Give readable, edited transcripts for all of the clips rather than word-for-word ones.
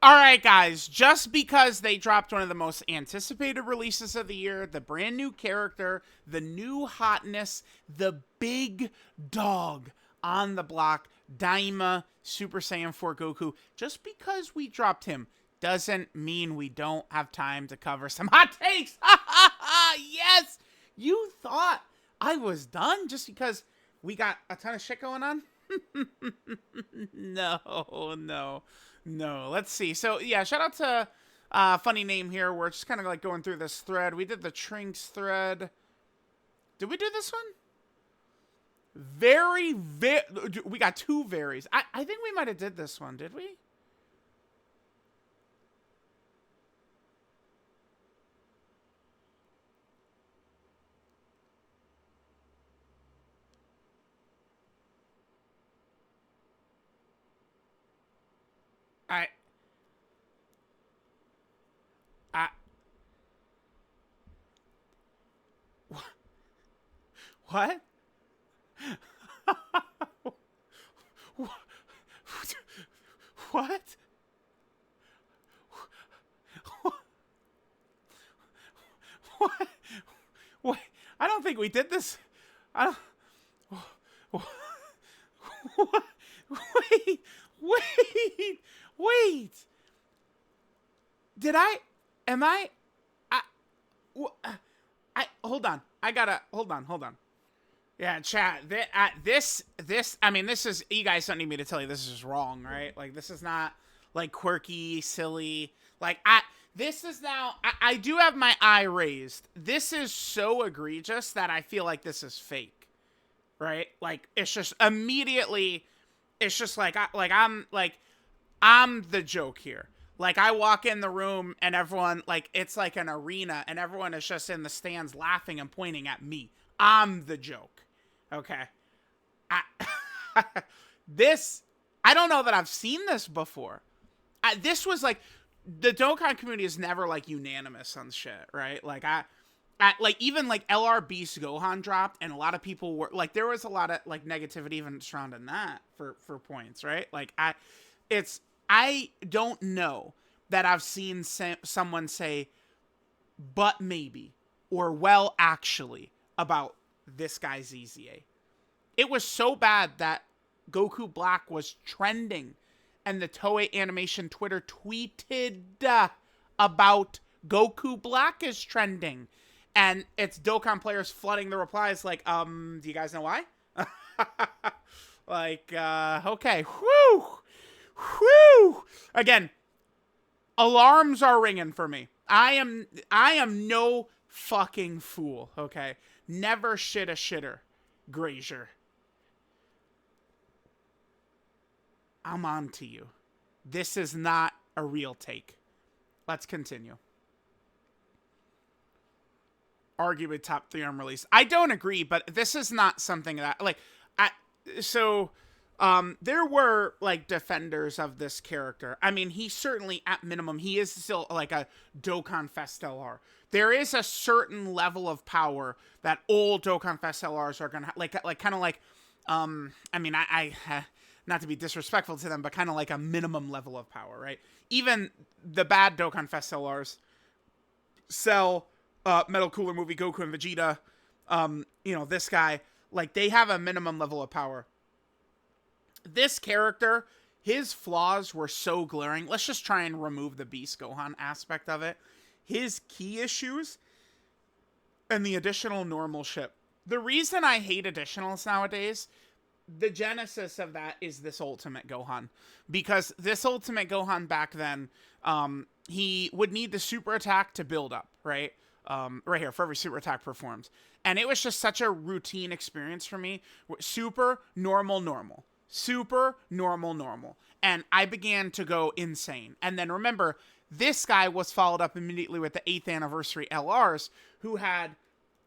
All right, guys, just because they dropped one of the most anticipated releases of the year, the brand new character, the new hotness, the big dog on the block, Daima Super Saiyan 4 Goku, just because we dropped him doesn't mean we don't have time to cover some hot takes. Yes! You thought I was done just because we got a ton of shit going on? No. Let's see. So yeah, shout out to funny name here. We're just kind of like going through this thread. We did the Trinks thread. Did we do this one? We got two varies. I think we might have did this one. Did we? I I what? What? What? What? I don't think we did this. I don't. Wait, wait. Did I? Am I? I. I. Hold on. I gotta. Hold on. Yeah, chat. This. I mean, this is. You guys don't need me to tell you this is wrong, right? Like, this is not like quirky, silly. Like, This is now. I do have my eye raised. This is so egregious that I feel like this is fake, right? Like, it's just immediately. It's just like I'm the joke here. Like, I walk in the room and everyone, like, it's like an arena and everyone is just in the stands laughing and pointing at me. I'm the joke. Okay. I, this, I don't know that I've seen this before. This was like, the Dokkan community is never like unanimous on shit, right? Like, like even like LR Beast Gohan dropped, and a lot of people were like, there was a lot of like negativity even surrounding that for points, right? Like, I don't know that I've seen someone say, but maybe, or well, actually, about this guy ZZA. It was so bad that Goku Black was trending, and the Toei Animation Twitter tweeted about Goku Black is trending. And it's Dokkan players flooding the replies like, do you guys know why? Like, okay. Whew. Again, alarms are ringing for me. I am no fucking fool, okay? Never shit a shitter, Grazier. I'm on to you. This is not a real take. Let's continue. Arguably top 3 on release. I don't agree, but this is not something that like there were like defenders of this character. I mean, he certainly at minimum he is still like a Dokkan Fest LR. There is a certain level of power that old Dokkan Fest LRs are gonna like kind of like I mean I not to be disrespectful to them, but kind of like a minimum level of power, right? Even the bad Dokkan Fest LRs sell Metal Cooler Movie, Goku and Vegeta, this guy, like, they have a minimum level of power. This character, his flaws were so glaring. Let's just try and remove the Beast Gohan aspect of it. His key issues and the additional normal shit. The reason I hate additionals nowadays, the genesis of that is this Ultimate Gohan. Because this Ultimate Gohan back then, he would need the super attack to build up, right? Right here, for every super attack performs. And it was just such a routine experience for me. Super, normal. Super, normal. And I began to go insane. And then remember, this guy was followed up immediately with the 8th anniversary LRs, who had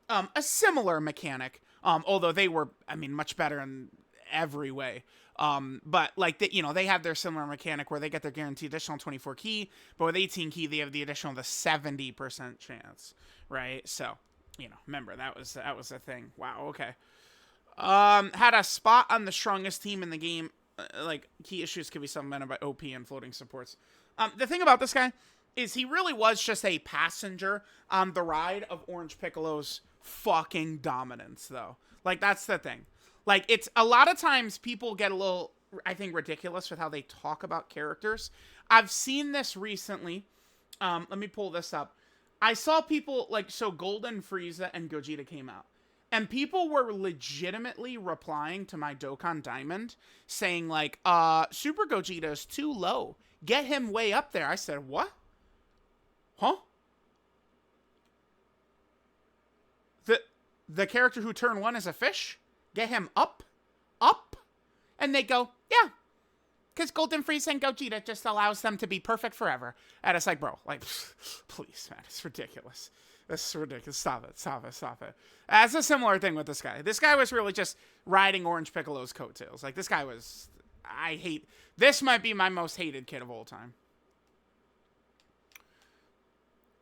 a similar mechanic. Although they were, I mean, much better in every way. But like they have their similar mechanic where they get their guaranteed additional 24 ki, but with 18 ki they have the additional 70% chance, right? So, remember that was a thing. Wow, okay. Had a spot on the strongest team in the game like key issues can be supplemented by OP and floating supports. The thing about this guy is he really was just a passenger on the ride of Orange Piccolo's fucking dominance, though. Like, that's the thing. Like, it's a lot of times people get a little, I think, ridiculous with how they talk about characters. I've seen this recently. Let me pull this up. I saw people, like, so Golden Frieza and Gogeta came out. And people were legitimately replying to my Dokkan Diamond saying, like, Super Gogeta is too low. Get him way up there. I said, what? Huh? The character who turn 1 is a fish? Get him up? Up? And they go, yeah. Because Golden Frieza and Gogeta just allows them to be perfect forever. And it's like, bro, like, please, man, it's ridiculous. This is ridiculous. Stop it. It's a similar thing with this guy. This guy was really just riding Orange Piccolo's coattails. Like, this guy was, this might be my most hated kid of all time.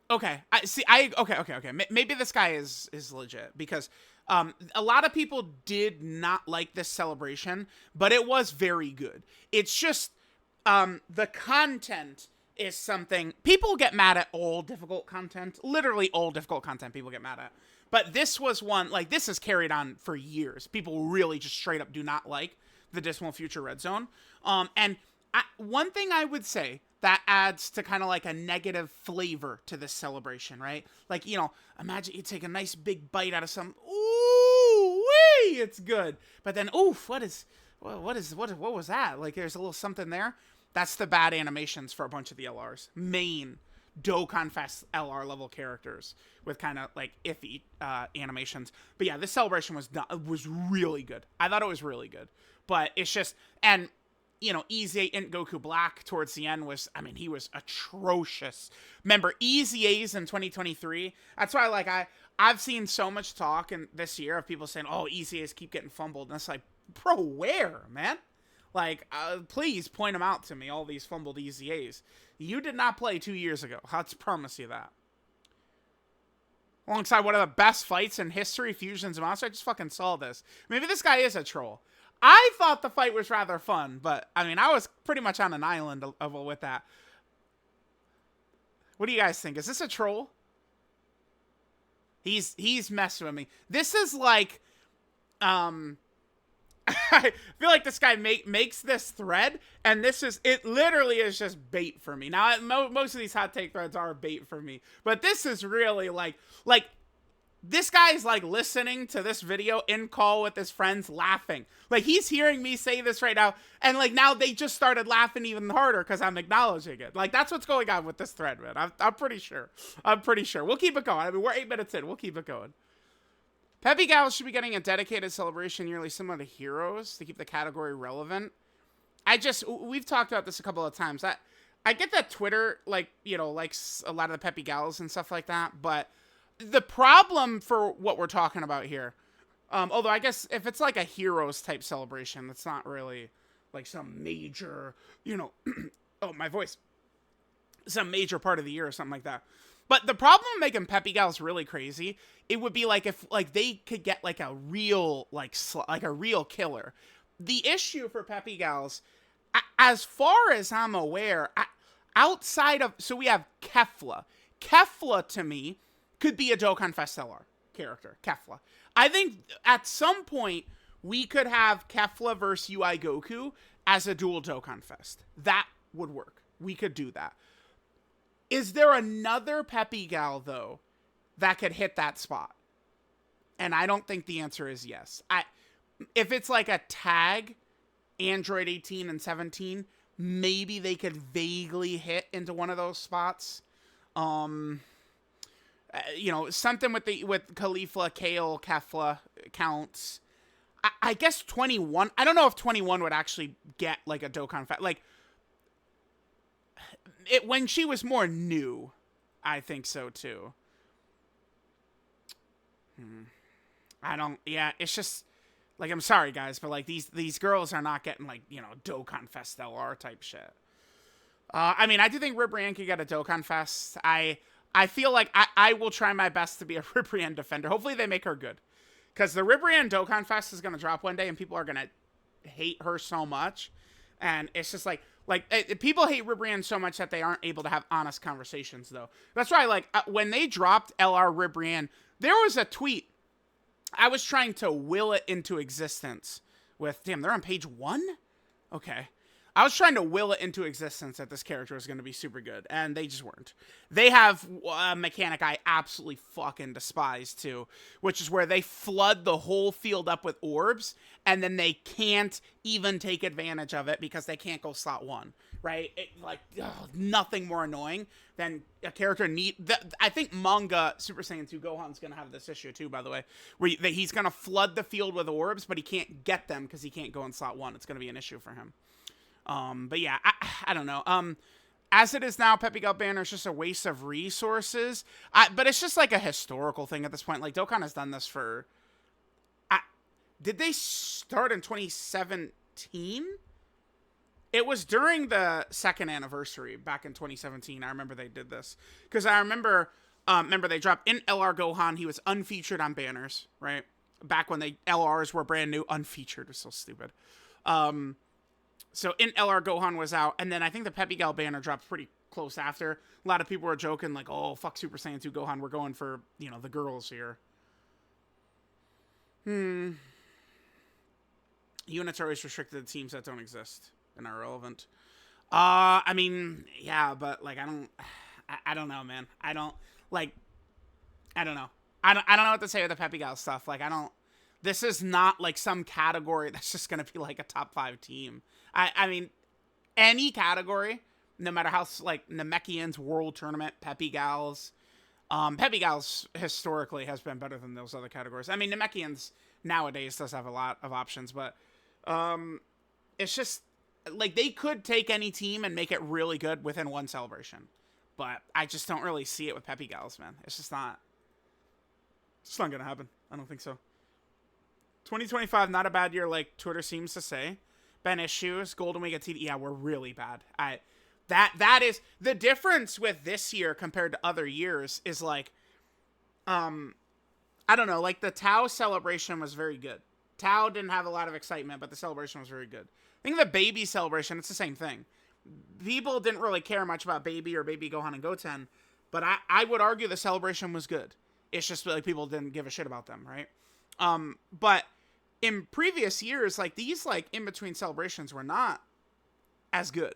Okay, okay. Maybe this guy is legit, because a lot of people did not like this celebration, but it was very good. It's just the content is something people get mad at. All difficult content, literally all difficult content, people get mad at. But this was one, like, this is carried on for years. People really just straight up do not like the Dismal Future Red Zone. And one thing I would say that adds to kind of like a negative flavor to this celebration, right? Like, you know, imagine you take a nice big bite out of some, ooh, wee, it's good. But then, oof, what was that? Like, there's a little something there. That's the bad animations for a bunch of the LRs. Main Dokkan Fest LR level characters with kind of like iffy animations. But yeah, this celebration was really good. I thought it was really good. But it's just, and you know, Easy Int Goku Black towards the end was, I mean, he was atrocious. Remember, Easy A's in 2023? That's why, like, I've seen so much talk in this year of people saying, oh, Easy A's keep getting fumbled. And it's like, bro, where, man? Like, please point them out to me, all these fumbled Easy A's. You did not play 2 years ago. Let's promise you that. Alongside one of the best fights in history, Fusions and Monster. I just fucking saw this. Maybe this guy is a troll. I thought the fight was rather fun, but, I mean, I was pretty much on an island with that. What do you guys think? Is this a troll? He's messing with me. This is like, I feel like this guy makes this thread, and it literally is just bait for me. Now, most of these hot take threads are bait for me, but this is really like, this guy's like listening to this video in call with his friends laughing. Like, he's hearing me say this right now. And like, now they just started laughing even harder because I'm acknowledging it. Like, that's what's going on with this thread, man. I'm pretty sure. We'll keep it going. I mean, we're 8 minutes in. We'll keep it going. Peppy Gals should be getting a dedicated celebration yearly similar to Heroes to keep the category relevant. We've talked about this a couple of times. I get that Twitter, like, you know, likes a lot of the Peppy Gals and stuff like that, but the problem for what we're talking about here, although I guess if it's like a Heroes type celebration, that's not really like some major, you know, oh, my voice, some major part of the year or something like that. But the problem making Peppy Gals really crazy, it would be like if like they could get like a real like a real killer. The issue for Peppy Gals, as far as I'm aware, outside of, so we have Kefla. Kefla to me could be a Dokkan Fest LR character, Kefla. I think at some point we could have Kefla versus UI Goku as a dual Dokkan Fest. That would work. We could do that. Is there another Peppy Gal, though, that could hit that spot? And I don't think the answer is yes. If it's like a tag, Android 18 and 17, maybe they could vaguely hit into one of those spots. You know, something with Khalifa, Kale, Kefla counts. I guess 21. I don't know if 21 would actually get like a Dokkan Fest. Like, when she was more new, I think so too. Yeah, it's just like, I'm sorry guys, but like these girls are not getting like, you know, Dokkan Fest LR type shit. I mean, I do think Ribrianne could get a Dokkan Fest. I feel like I will try my best to be a Ribrianne defender. Hopefully they make her good, because the Ribrianne Dokkan Fest is going to drop one day and people are going to hate her so much. And it's just people hate Ribrianne so much that they aren't able to have honest conversations, though. That's why, when they dropped LR Ribrianne, there was a tweet. I was trying to will it into existence with, damn, they're on page 1? Okay. I was trying to will it into existence that this character was going to be super good, and they just weren't. They have a mechanic I absolutely fucking despise, too, which is where they flood the whole field up with orbs, and then they can't even take advantage of it because they can't go slot 1, right? Nothing more annoying than a character I think manga Super Saiyan 2 Gohan's going to have this issue, too, by the way, where he's going to flood the field with orbs, but he can't get them because he can't go in slot 1. It's going to be an issue for him. But yeah, I don't know. As it is now, Pepe Gal Banner is just a waste of resources. But it's just like a historical thing at this point. Like, Dokkan has done this for... did they start in 2017? It was during the second anniversary back in 2017. I remember they did this. Because I remember they dropped in LR Gohan. He was unfeatured on banners, right? Back when LRs were brand new. Unfeatured was so stupid. So in LR Gohan was out, and then I think the Pepe Gal banner dropped pretty close after. A lot of people were joking, like, oh, fuck Super Saiyan 2 Gohan, we're going for, the girls here. Units are always restricted to teams that don't exist and are relevant. I mean, yeah, but, I don't know, man. I don't know. I don't know what to say with the Pepe Gal stuff. This is not, some category that's just going to be, a top 5 team. I mean, any category, no matter how, Namekians, World Tournament, Pepe Gals. Pepe Gals historically has been better than those other categories. I mean, Namekians nowadays does have a lot of options, but it's just, they could take any team and make it really good within one celebration. But I just don't really see it with Pepe Gals, man. It's not going to happen. I don't think so. 2025, not a bad year, like Twitter seems to say. Ben issues, Golden Week at TD, yeah, we're really bad. That is the difference with this year compared to other years is I don't know, the Tao celebration was very good. Tao didn't have a lot of excitement, but the celebration was very good. I think the Baby celebration, it's the same thing. People didn't really care much about Baby or Baby Gohan and Goten, but I would argue the celebration was good. It's just people didn't give a shit about them, right? But in previous years, these in-between celebrations were not as good.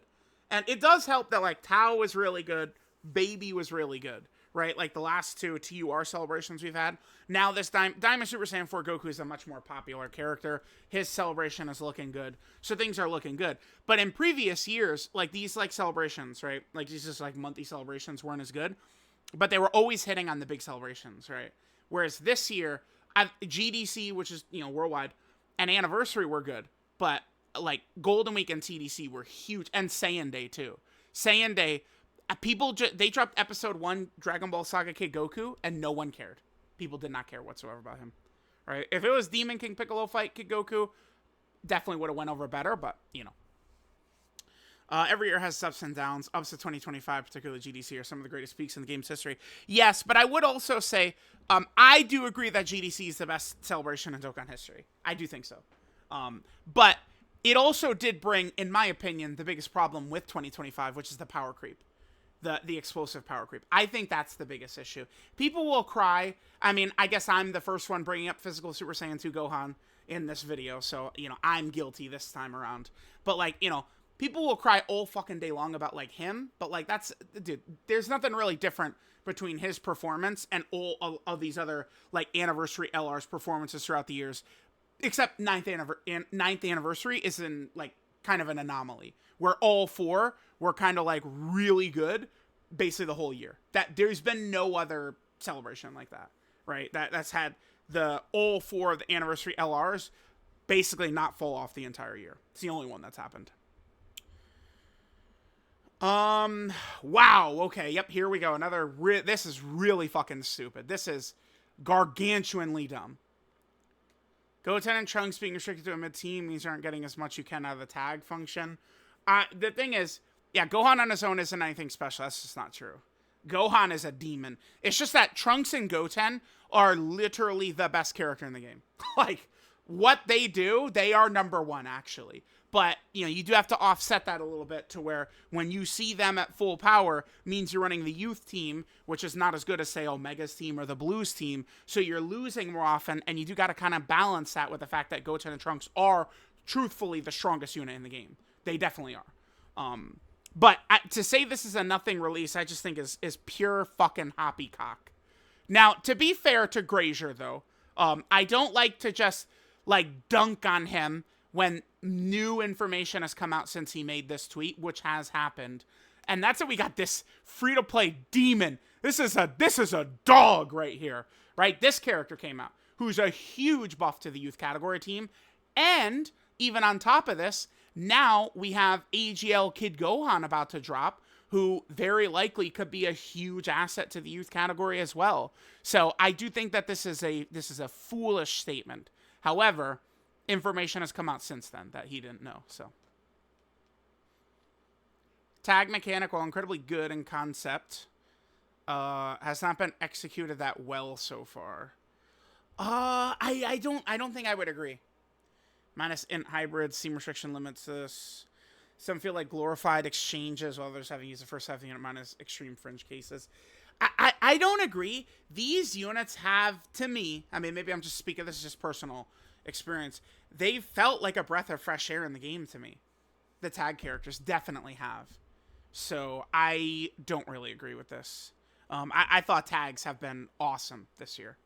And it does help that Tao was really good, Baby was really good, right? The last two TUR celebrations we've had. Now this Diamond Super Saiyan 4 Goku is a much more popular character. His celebration is looking good. So things are looking good. But in previous years, these celebrations, right? These just monthly celebrations weren't as good. But they were always hitting on the big celebrations, right? Whereas this year, GDC, which is, worldwide, and Anniversary were good. But, Golden Week and TDC were huge. And Saiyan Day, too. Saiyan Day, they dropped episode 1, Dragon Ball Saga Kid Goku, and no one cared. People did not care whatsoever about him. Right? If it was Demon King Piccolo fight Kid Goku, definitely would have went over better, but, every year has ups and downs. Ups to 2025, particularly GDC, are some of the greatest peaks in the game's history. Yes, but I would also say, I do agree that GDC is the best celebration in Dokkan history. I do think so. But it also did bring, in my opinion, the biggest problem with 2025, which is the power creep. The explosive power creep. I think that's the biggest issue. People will cry. I mean, I guess I'm the first one bringing up physical Super Saiyan 2 Gohan in this video, so, I'm guilty this time around. But, people will cry all fucking day long about, him, but, dude, there's nothing really different between his performance and all of these other, Anniversary LR's performances throughout the years, except 9th Anniversary is in, kind of an anomaly, where all 4 were kind of, really good, basically the whole year. That there's been no other celebration like that, right? That's had all 4 of the Anniversary LRs basically not fall off the entire year. It's the only one that's happened. Wow, okay, yep, here we go. Another, this is really fucking stupid. This is gargantuanly dumb. Goten and Trunks being restricted to a mid-team means you aren't getting as much you can out of the tag function. The thing is, yeah, Gohan on his own isn't anything special. That's just not true. Gohan is a demon. It's just that Trunks and Goten are literally the best character in the game. What they do, they are number 1, actually. But, you know, you do have to offset that a little bit to where when you see them at full power means you're running the youth team, which is not as good as, say, Omega's team or the Blues team. So you're losing more often, and you do got to kind of balance that with the fact that Goten and Trunks are truthfully the strongest unit in the game. They definitely are. But to say this is a nothing release, I just think is pure fucking hoppycock. Now, to be fair to Grazier, though, I don't like to just, like, dunk on him when new information has come out since he made this tweet, which has happened. And that's that we got this free-to-play demon. This is a dog right here, right? This character came out, who's a huge buff to the youth category team. And even on top of this, now we have AGL Kid Gohan about to drop, who very likely could be a huge asset to the youth category as well. So I do think that this is a foolish statement. However, information has come out since then that he didn't know. So tag mechanic, while incredibly good in concept, has not been executed that well so far. I don't think I would agree. Minus int hybrids, seam restriction limits this. Some feel like glorified exchanges, while others having used the first half unit minus extreme fringe cases. I don't agree. These units have, to me, I mean, maybe I'm just speaking, this is just personal experience. They felt like a breath of fresh air in the game to me. The tag characters definitely have. So I don't really agree with this. I thought tags have been awesome this year.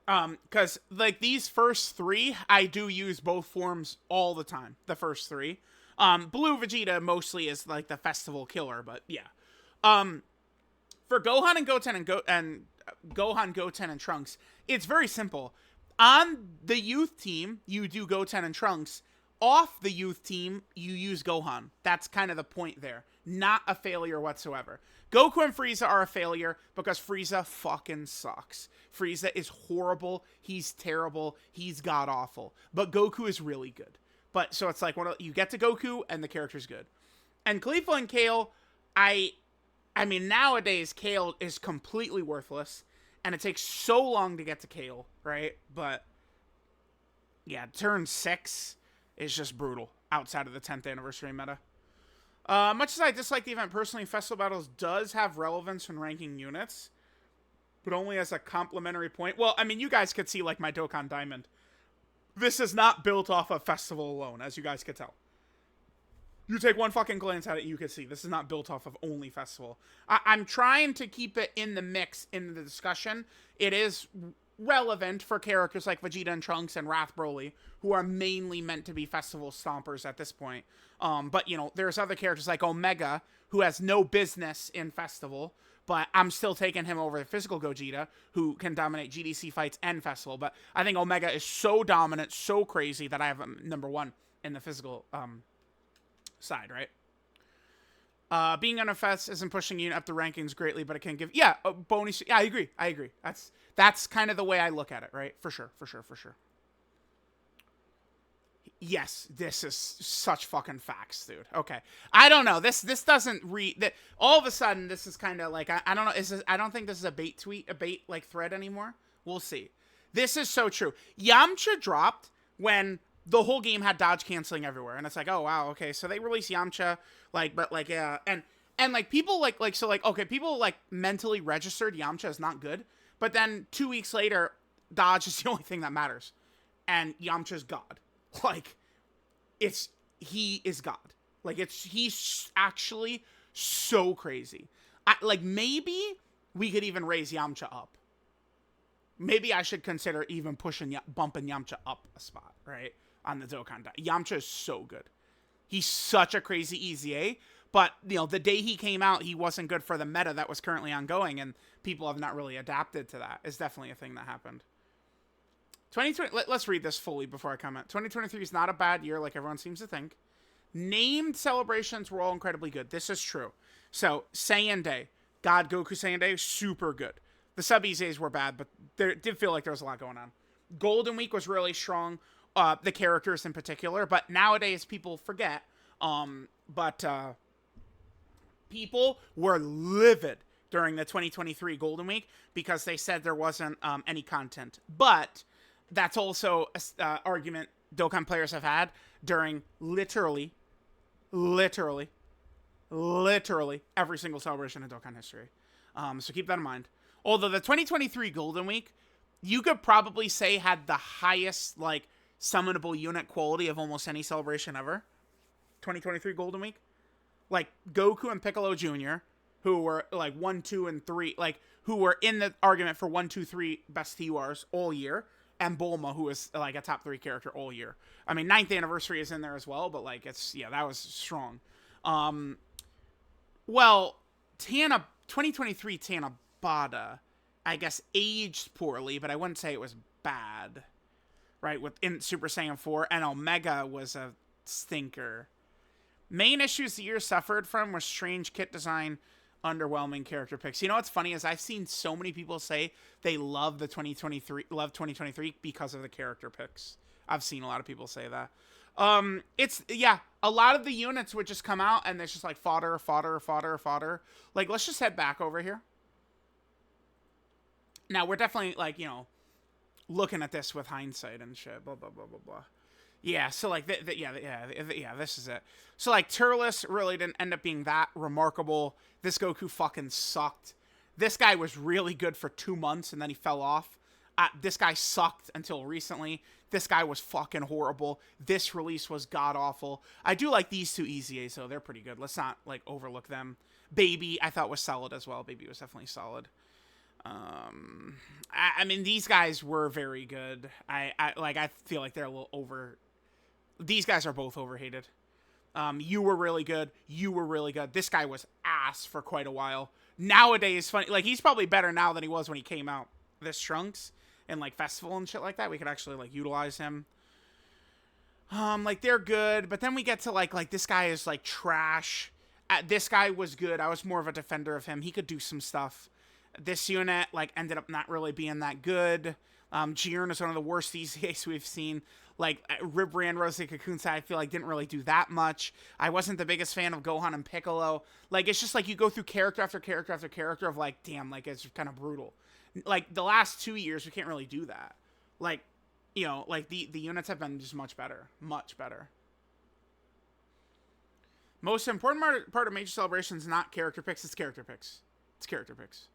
Because, like, these first three, I do use both forms all the time. The first three. Blue Vegeta mostly is, like, the festival killer, but yeah. For Gohan and Goten and Gohan, Goten, and Trunks, it's very simple. On the youth team, you do Goten and Trunks. Off the youth team, you use Gohan. That's kind of the point there. Not a failure whatsoever. Goku and Frieza are a failure because Frieza fucking sucks. Frieza is horrible. He's terrible. He's god-awful. But Goku is really good. But so it's like you get to Goku and the character's good. And Khalifa and Kale, I mean, nowadays Kale is completely worthless. And it takes so long to get to Kale, right? But yeah, turn 6 is just brutal outside of the 10th anniversary meta. Much as I dislike the event personally, Festival Battles does have relevance when ranking units, but only as a complimentary point. Well, I mean, you guys could see, like, my Dokkan Diamond. This is not built off of Festival alone, as you guys could tell. You take one fucking glance at it, you can see this is not built off of only Festival. I'm trying to keep it in the mix, in the discussion. It is relevant for characters like Vegeta and Trunks and Wrath Broly, who are mainly meant to be Festival stompers at this point. But, you know, there's other characters like Omega, who has no business in Festival, but I'm still taking him over the physical Gogeta, who can dominate GDC fights and Festival. But I think Omega is so dominant, so crazy, that I have him number 1 in the physical side, right? Being on a fest isn't pushing you up the rankings greatly, but it can give, yeah, bonus. Yeah, I agree. That's kind of the way I look at it, right? For sure. Yes, this is such fucking facts, dude. Okay, I don't know. This doesn't read. All of a sudden, this is kind of like I don't know. I don't think this is a bait tweet, a bait like thread anymore. We'll see. This is so true. Yamcha dropped when the whole game had dodge canceling everywhere, and it's like, oh wow, okay, so they released Yamcha, like, but like, yeah, and like people like so like okay, people like mentally registered Yamcha is not good, but then 2 weeks later, dodge is the only thing that matters, and Yamcha's God. Like, he is God. Like, he's actually so crazy. Like, maybe we could even raise Yamcha up. Maybe I should consider even bumping Yamcha up a spot, right? On the Dokkan. Yamcha is so good. He's such a crazy EZA, but, you know, the day he came out, he wasn't good for the meta that was currently ongoing, and people have not really adapted to that. It's definitely a thing that happened. 2020. Let's read this fully before I comment. 2023 is not a bad year like everyone seems to think. Named celebrations were all incredibly good. This is true. So, Saiyan Day. God Goku Saiyan Day, super good. The sub EZAs were bad, but there did feel like there was a lot going on. Golden Week was really strong. The characters in particular. But nowadays, people forget. People were livid during the 2023 Golden Week because they said there wasn't any content. But that's also an argument Dokkan players have had. during literally every single celebration in Dokkan history. So keep that in mind. Although the 2023 Golden Week, you could probably say had the highest, like, summonable unit quality of almost any celebration ever. 2023 Golden Week. Like, Goku and Piccolo Jr., who were, like, 1, 2, and 3, like, who were in the argument for 1, 2, 3 best TURs all year, and Bulma, who is, like, a top 3 character all year. I mean, 9th anniversary is in there as well, but, like, it's, yeah, that was strong. Well, 2023 Tanabata, I guess, aged poorly, but I wouldn't say it was bad, right? In Super Saiyan 4, and Omega was a stinker. Main issues the year suffered from were strange kit design, underwhelming character picks. You know what's funny is I've seen so many people say they love 2023 because of the character picks. I've seen a lot of people say that. A lot of the units would just come out and there's just like fodder. Like, let's just head back over here. Now, we're definitely, like, you know, looking at this with hindsight and shit, blah, blah, blah, blah, blah. Yeah, so, like, this is it. So, like, Turles really didn't end up being that remarkable. This Goku fucking sucked. This guy was really good for 2 months, and then he fell off. This guy sucked until recently. This guy was fucking horrible. This release was god-awful. I do like these two EZAs, though. They're pretty good. Let's not, like, overlook them. Baby, I thought was solid as well. Baby was definitely solid. I mean, these guys were very good. I feel like they're a little over... These guys are both overhated. You were really good. You were really good. This guy was ass for quite a while. Nowadays, funny, like, he's probably better now than he was when he came out. This Trunks and, like, Festival and shit like that. We could actually, like, utilize him. Like, they're good. But then we get to, like this guy is, like, trash. This guy was good. I was more of a defender of him. He could do some stuff. This unit, like, ended up not really being that good. Jiren is one of the worst EZAs we've seen. Like, Ribran, Rose Kakunsa, I feel like didn't really do that much. I wasn't the biggest fan of Gohan and Piccolo. Like, it's just like you go through character after character after character of, like, damn, like, it's kind of brutal. Like, the last 2 years, we can't really do that. Like, you know, like, the units have been just much better. Much better. Most important part of major celebrations is not character picks, it's character picks. It's character picks.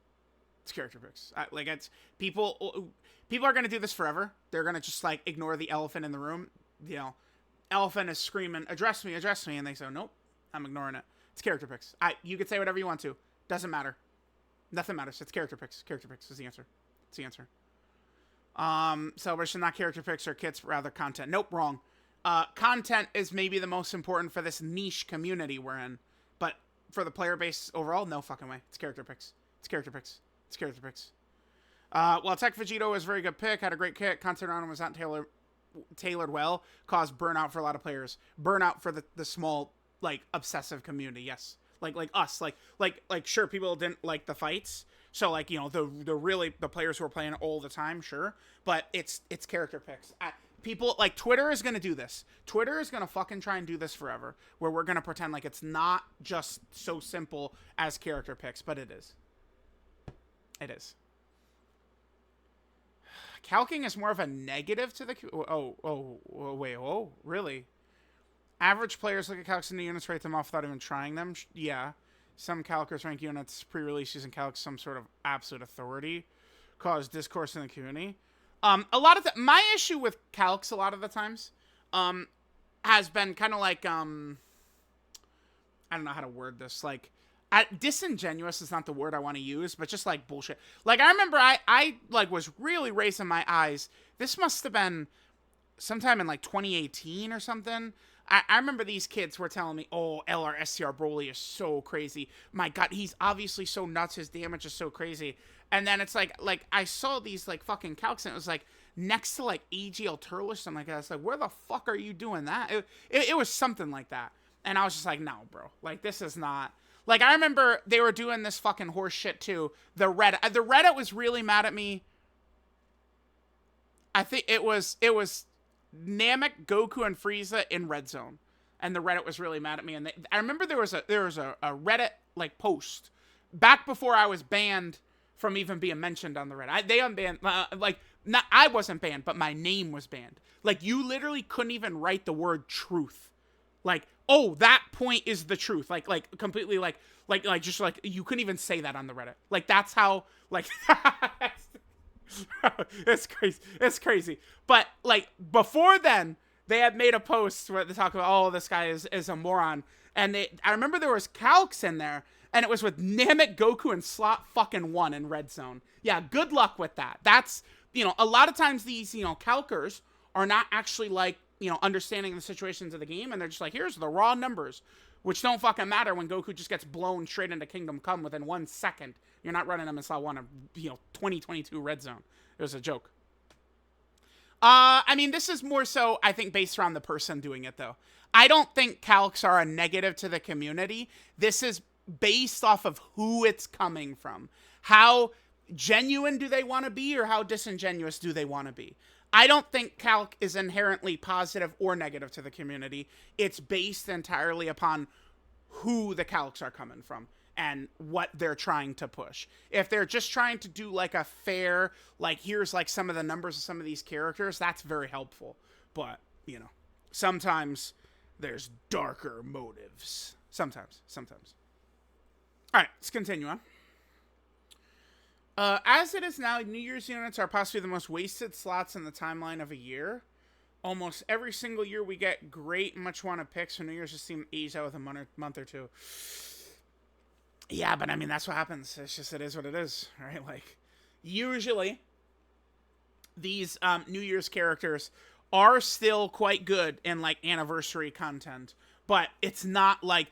It's character picks. Like, it's people are going to do this forever. They're going to just, like, ignore the elephant in the room. You know, elephant is screaming, address me. And they say, nope, I'm ignoring it. It's character picks. You could say whatever you want to. Doesn't matter. Nothing matters. It's character picks. Character picks is the answer. It's the answer. Celebration, not character picks or kits, rather content. Nope, wrong. Content is maybe the most important for this niche community we're in. But for the player base overall, no fucking way. It's character picks. It's character picks. It's character picks. While Tech Vegito was a very good pick, had a great kit, content on him was not tailored well, caused burnout for a lot of players. Burnout for the small, like, obsessive community, yes. Like us. Like sure, people didn't like the fights. So, like, you know, the players who are playing it all the time, sure. But it's character picks. People, like, Twitter is going to do this. Twitter is going to fucking try and do this forever, where we're going to pretend like it's not just so simple as character picks, but it is. It is. Calking is more of a negative to the... Wait, really? Average players look at calcs in the units, rate them off without even trying them? Yeah. Some calcers rank units pre-release using calcs some sort of absolute authority. Cause discourse in the community. A lot of my issue with calcs a lot of the times has been kind of like... I don't know how to word this. Like... disingenuous is not the word I want to use, but just, like, bullshit. Like, I remember I like, was really raising my eyes. This must have been sometime in, like, 2018 or something. I remember these kids were telling me, oh, LRSTR Broly is so crazy. My God, he's obviously so nuts. His damage is so crazy. And then it's like I saw these, like, fucking calcs, and it was, like, next to, like, AGL Turtle or something like that. It's like, where the fuck are you doing that? It was something like that. And I was just like, no, bro. Like, this is not... Like, I remember they were doing this fucking horse shit, too. The Reddit was really mad at me. I think it was Namek, Goku, and Frieza in Red Zone. And the Reddit was really mad at me. And I remember there was a Reddit, like, post back before I was banned from even being mentioned on the Reddit. They unbanned, like, not I wasn't banned, but my name was banned. Like, you literally couldn't even write the word truth. Like, oh, that point is the truth. Like completely like just like you couldn't even say that on the Reddit. Like, that's how like it's crazy. It's crazy. But like before then, they had made a post where they talk about, oh, this guy is a moron. And I remember there was calcs in there, and it was with Namek, Goku, and Slot fucking 1 in Red Zone. Yeah, good luck with that. That's, a lot of times these, calcers are not actually like, understanding the situations of the game, and they're just like, here's the raw numbers, which don't fucking matter when Goku just gets blown straight into Kingdom Come within 1 second. You're not running him in Slot 1 of, 2022 Red Zone. It was a joke. I mean, this is more so, I think, based around the person doing it, though. I don't think calcs are a negative to the community. This is based off of who it's coming from. How genuine do they want to be, or how disingenuous do they want to be? I don't think calc is inherently positive or negative to the community. It's based entirely upon who the calcs are coming from and what they're trying to push. If they're just trying to do like a fair, like, here's like some of the numbers of some of these characters, that's very helpful. But, sometimes there's darker motives. Sometimes. All right, let's continue on. As it is now, New Year's units are possibly the most wasted slots in the timeline of a year. Almost every single year we get great, much wanted picks, so New Year's just seem aged out with a month or two. Yeah, but I mean, that's what happens. It's just, it is what it is, right? Like, usually, these New Year's characters are still quite good in, like, anniversary content, but it's not, like,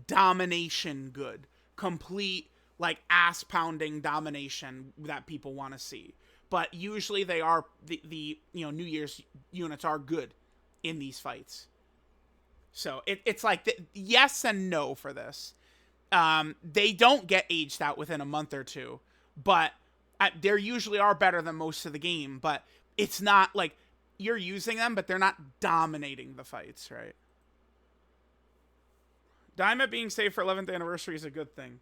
domination good. Complete, like, ass-pounding domination that people want to see. But usually they are, the New Year's units are good in these fights. So, it's like, yes and no for this. They don't get aged out within a month or two, but they usually are better than most of the game, but it's not like you're using them, but they're not dominating the fights, right? Daima being saved for 11th anniversary is a good thing.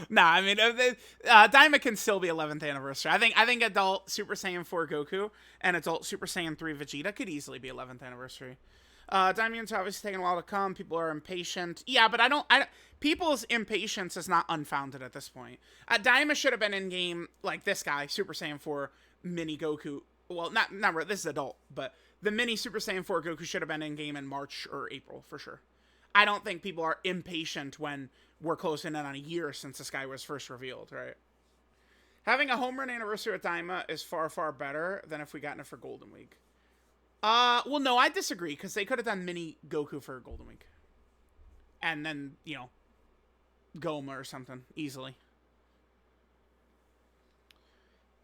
Nah, I mean, Daima can still be 11th anniversary. I think adult Super Saiyan 4 Goku and adult Super Saiyan 3 Vegeta could easily be 11th anniversary. Daimion's obviously taking a while to come. People are impatient. Yeah, but I don't people's impatience is not unfounded at this point. Daima should have been in game, like this guy, Super Saiyan 4 Mini Goku. Well, not this is adult, but the Mini Super Saiyan 4 Goku should have been in game in March or April for sure. I don't think people are impatient when we're closing in on a year since this guy was first revealed, right? Having a home run anniversary with Daima is far, far better than if we gotten it for Golden Week. Well, no, I disagree, because they could have done Mini Goku for Golden Week. And then, Goma or something, easily.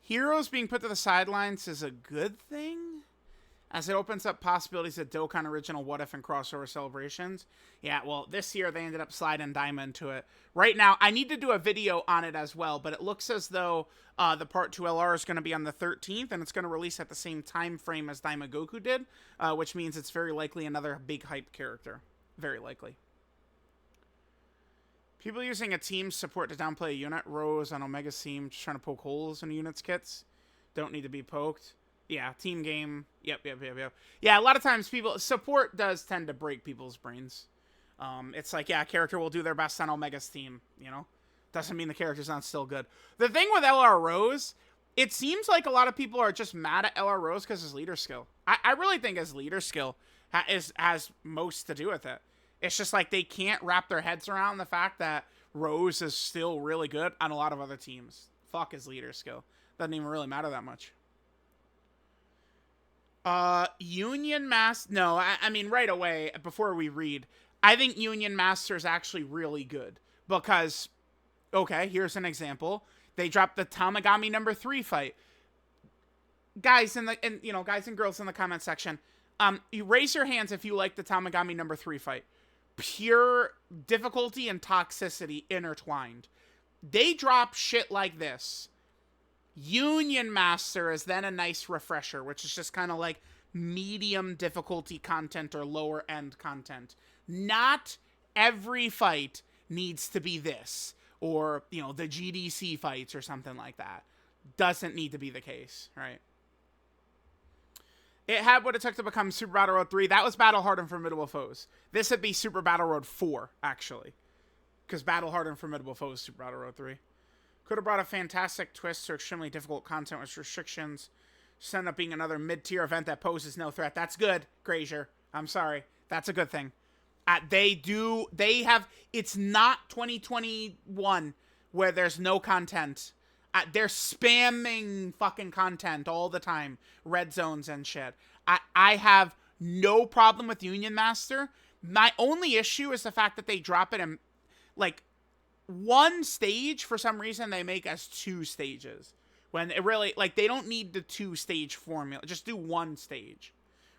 Heroes being put to the sidelines is a good thing, as it opens up possibilities of Dokkan Original What If and crossover celebrations. Yeah, well, this year they ended up sliding Daima into it. Right now, I need to do a video on it as well, but it looks as though the Part 2 LR is going to be on the 13th, and it's going to release at the same time frame as Daima Goku did, which means it's very likely another big hype character. Very likely. People using a team support to downplay a unit. Rose on Omega's team, just trying to poke holes in units' kits. Don't need to be poked. Yeah, team game. Yep. Yeah, a lot of times support does tend to break people's brains. It's like, yeah, a character will do their best on Omega's team, Doesn't mean the character's not still good. The thing with LR Rose, it seems like a lot of people are just mad at LR Rose because his leader skill. I really think his leader skill has most to do with it. It's just like they can't wrap their heads around the fact that Rose is still really good on a lot of other teams. Fuck his leader skill. Doesn't even really matter that much. Union Master... No, I mean, right away, before we read, I think Union Master is actually really good. Because, okay, here's an example. They dropped the Tamagami number 3 fight. Guys guys and girls in the comment section, you raise your hands if you like the Tamagami number 3 fight. Pure difficulty and toxicity intertwined. They drop shit like this. Union Master is then a nice refresher, which is just kind of like medium difficulty content or lower end content. Not every fight needs to be this, or, you know, the GDC fights or something like that. Doesn't need to be the case, right? It had what it took to become Super Battle Road 3. That was Battle Hard and Formidable Foes. This would be Super Battle Road 4, actually. Because Battle Hard and Formidable Foes, Super Battle Road 3. Could have brought a fantastic twist to extremely difficult content with restrictions. Just ended up being another mid-tier event that poses no threat. That's good, Grazier. I'm sorry. That's a good thing. It's not 2021 where there's no content. They're spamming fucking content all the time. Red zones and shit. I have no problem with Union Master. My only issue is the fact that they drop it in, like, one stage. For some reason, they make as 2 stages. When it really, like, they don't need the 2-stage formula. Just do 1 stage.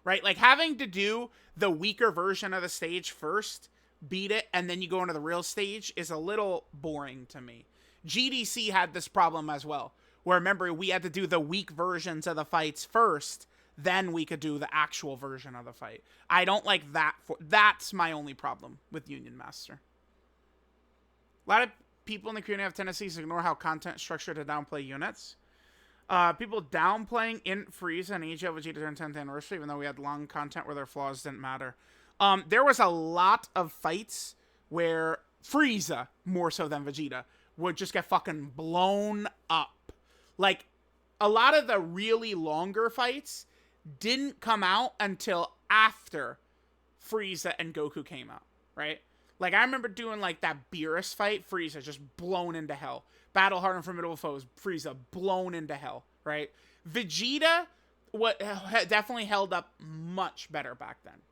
Right? Like, having to do the weaker version of the stage first, beat it, and then you go into the real stage is a little boring to me. GDC had this problem as well, where, remember, we had to do the weak versions of the fights first, then we could do the actual version of the fight. I don't like that. That's my only problem with Union Master. A lot of people in the community have tendencies to ignore how content is structured to downplay units. People downplaying Int, Frieza, and AGL Vegeta during 10th anniversary, even though we had long content where their flaws didn't matter. There was a lot of fights where Frieza, more so than Vegeta, would just get fucking blown up. Like, a lot of the really longer fights didn't come out until after Frieza and Goku came out, right? Like, I remember doing, like, that Beerus fight, Frieza just blown into hell. Battle Hard and Formidable Foes, Frieza blown into hell, right? Vegeta definitely held up much better back then.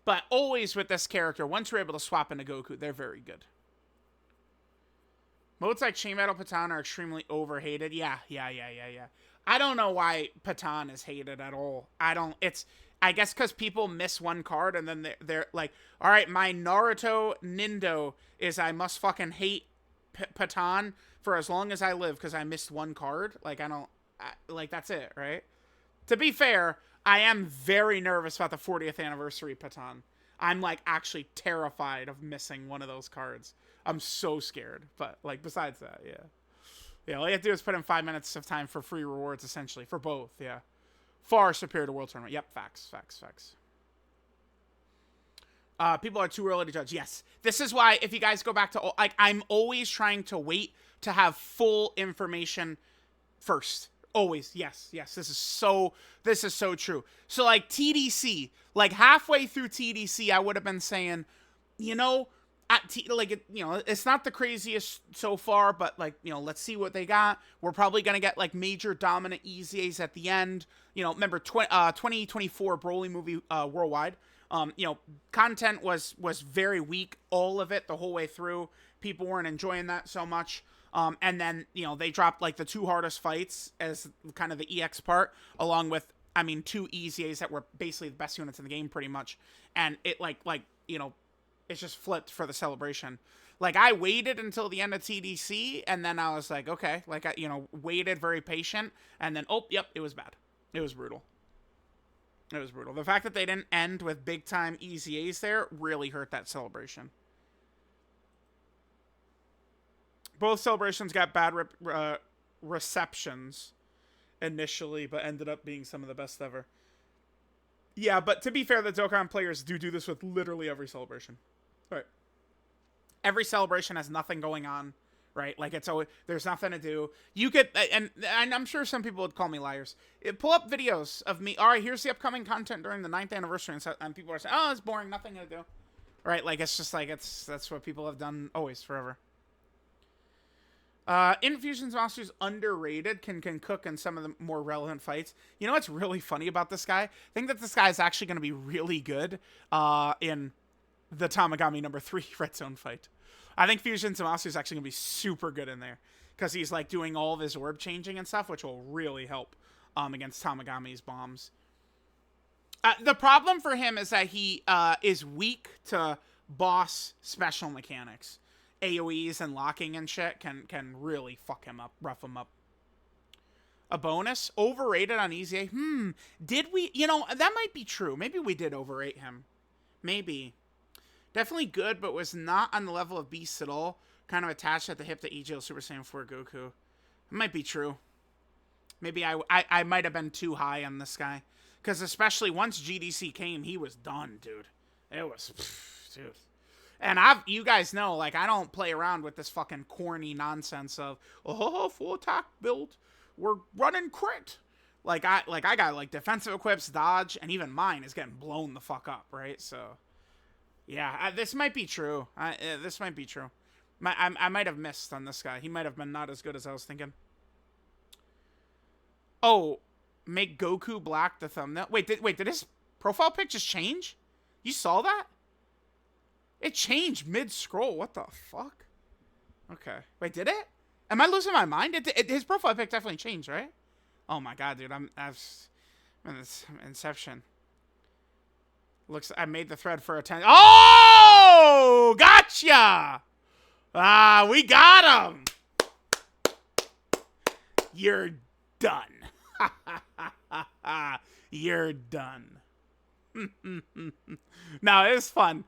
But always with this character, once you're able to swap into Goku, they're very good. Modes like Chain Battle Patan are extremely overhated. Yeah. I don't know why Patan is hated at all. I guess because people miss one card and then they're like, all right, my Naruto Nindo is I must fucking hate Patan for as long as I live because I missed one card. Like, like, that's it, right? To be fair, I am very nervous about the 40th anniversary Patan. I'm, like, actually terrified of missing one of those cards. I'm so scared. But, like, besides that, yeah. Yeah, all you have to do is put in 5 minutes of time for free rewards, essentially. For both, yeah. Far superior to World Tournament. Yep, facts. People are too early to judge. Yes. This is why, if you guys go back to, like, I'm always trying to wait to have full information first. Always. Yes. This is so true. So, like, TDC, like, halfway through TDC, I would have been saying, you know, it's not the craziest so far, but, like, you know, let's see what they got. We're probably going to get, like, major dominant EZAs at the end. You know, remember, 2024 Broly movie worldwide. You know, content was very weak, all of it, the whole way through. People weren't enjoying that so much. And then, you know, they dropped, like, the 2 hardest fights as kind of the EX part, along with, I mean, 2 EZAs that were basically the best units in the game, pretty much. And it, like, you know, it's just flipped for the celebration. Like, I waited until the end of TDC, and then I was like, okay. Like, I, you know, waited, very patient, and then, oh, yep, it was bad. It was brutal. The fact that they didn't end with big-time EZAs there really hurt that celebration. Both celebrations got bad receptions initially, but ended up being some of the best ever. Yeah, but to be fair, the Dokkan players do this with literally every celebration. Right. Every celebration has nothing going on, right? Like, it's always, there's nothing to do. You could, and I'm sure some people would call me liars. Pull up videos of me. All right, here's the upcoming content during the 9th anniversary, and people are saying, oh, it's boring, nothing to do. Right? Like, it's just like, that's what people have done always, forever. Infusion's Monster's underrated, can cook in some of the more relevant fights. You know what's really funny about this guy? I think that this guy is actually going to be really good in the Tamagami number 3 Red Zone fight. I think Fusion Zamasu is actually going to be super good in there because he's, like, doing all of his orb changing and stuff, which will really help against Tamagami's bombs. The problem for him is that he is weak to boss special mechanics. AoEs and locking and shit can really fuck him up, rough him up. a bonus. Overrated on EZA. Did we? You know, that might be true. Maybe we did overrate him. Maybe. Definitely good, but was not on the level of Beast at all. Kind of attached at the hip to EGL Super Saiyan 4 Goku. It might be true. Maybe I might have been too high on this guy. Because especially once GDC came, he was done, dude. It was... dude. And you guys know, like, I don't play around with this fucking corny nonsense of, oh, full attack build. We're running crit. Like I got, like, defensive equips, dodge, and even mine is getting blown the fuck up, right? So, yeah, this might be true. This might be true. I might have missed on this guy. He might have been not as good as I was thinking. Oh, make Goku black the thumbnail. Wait, did his profile pic just change? You saw that? It changed mid-scroll. What the fuck? Okay. Wait, did it? Am I losing my mind? His profile pic definitely changed, right? Oh my god, dude. I'm this Inception. Looks, I made the thread for attention. Oh! Gotcha! Ah, we got him! You're done. You're done. No, it was fun.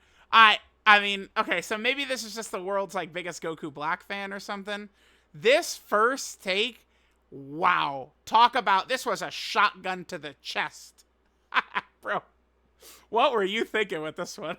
I mean, okay, so maybe this is just the world's, like, biggest Goku Black fan or something. This first take, wow. Talk about, this was a shotgun to the chest. Bro, what were you thinking with this one?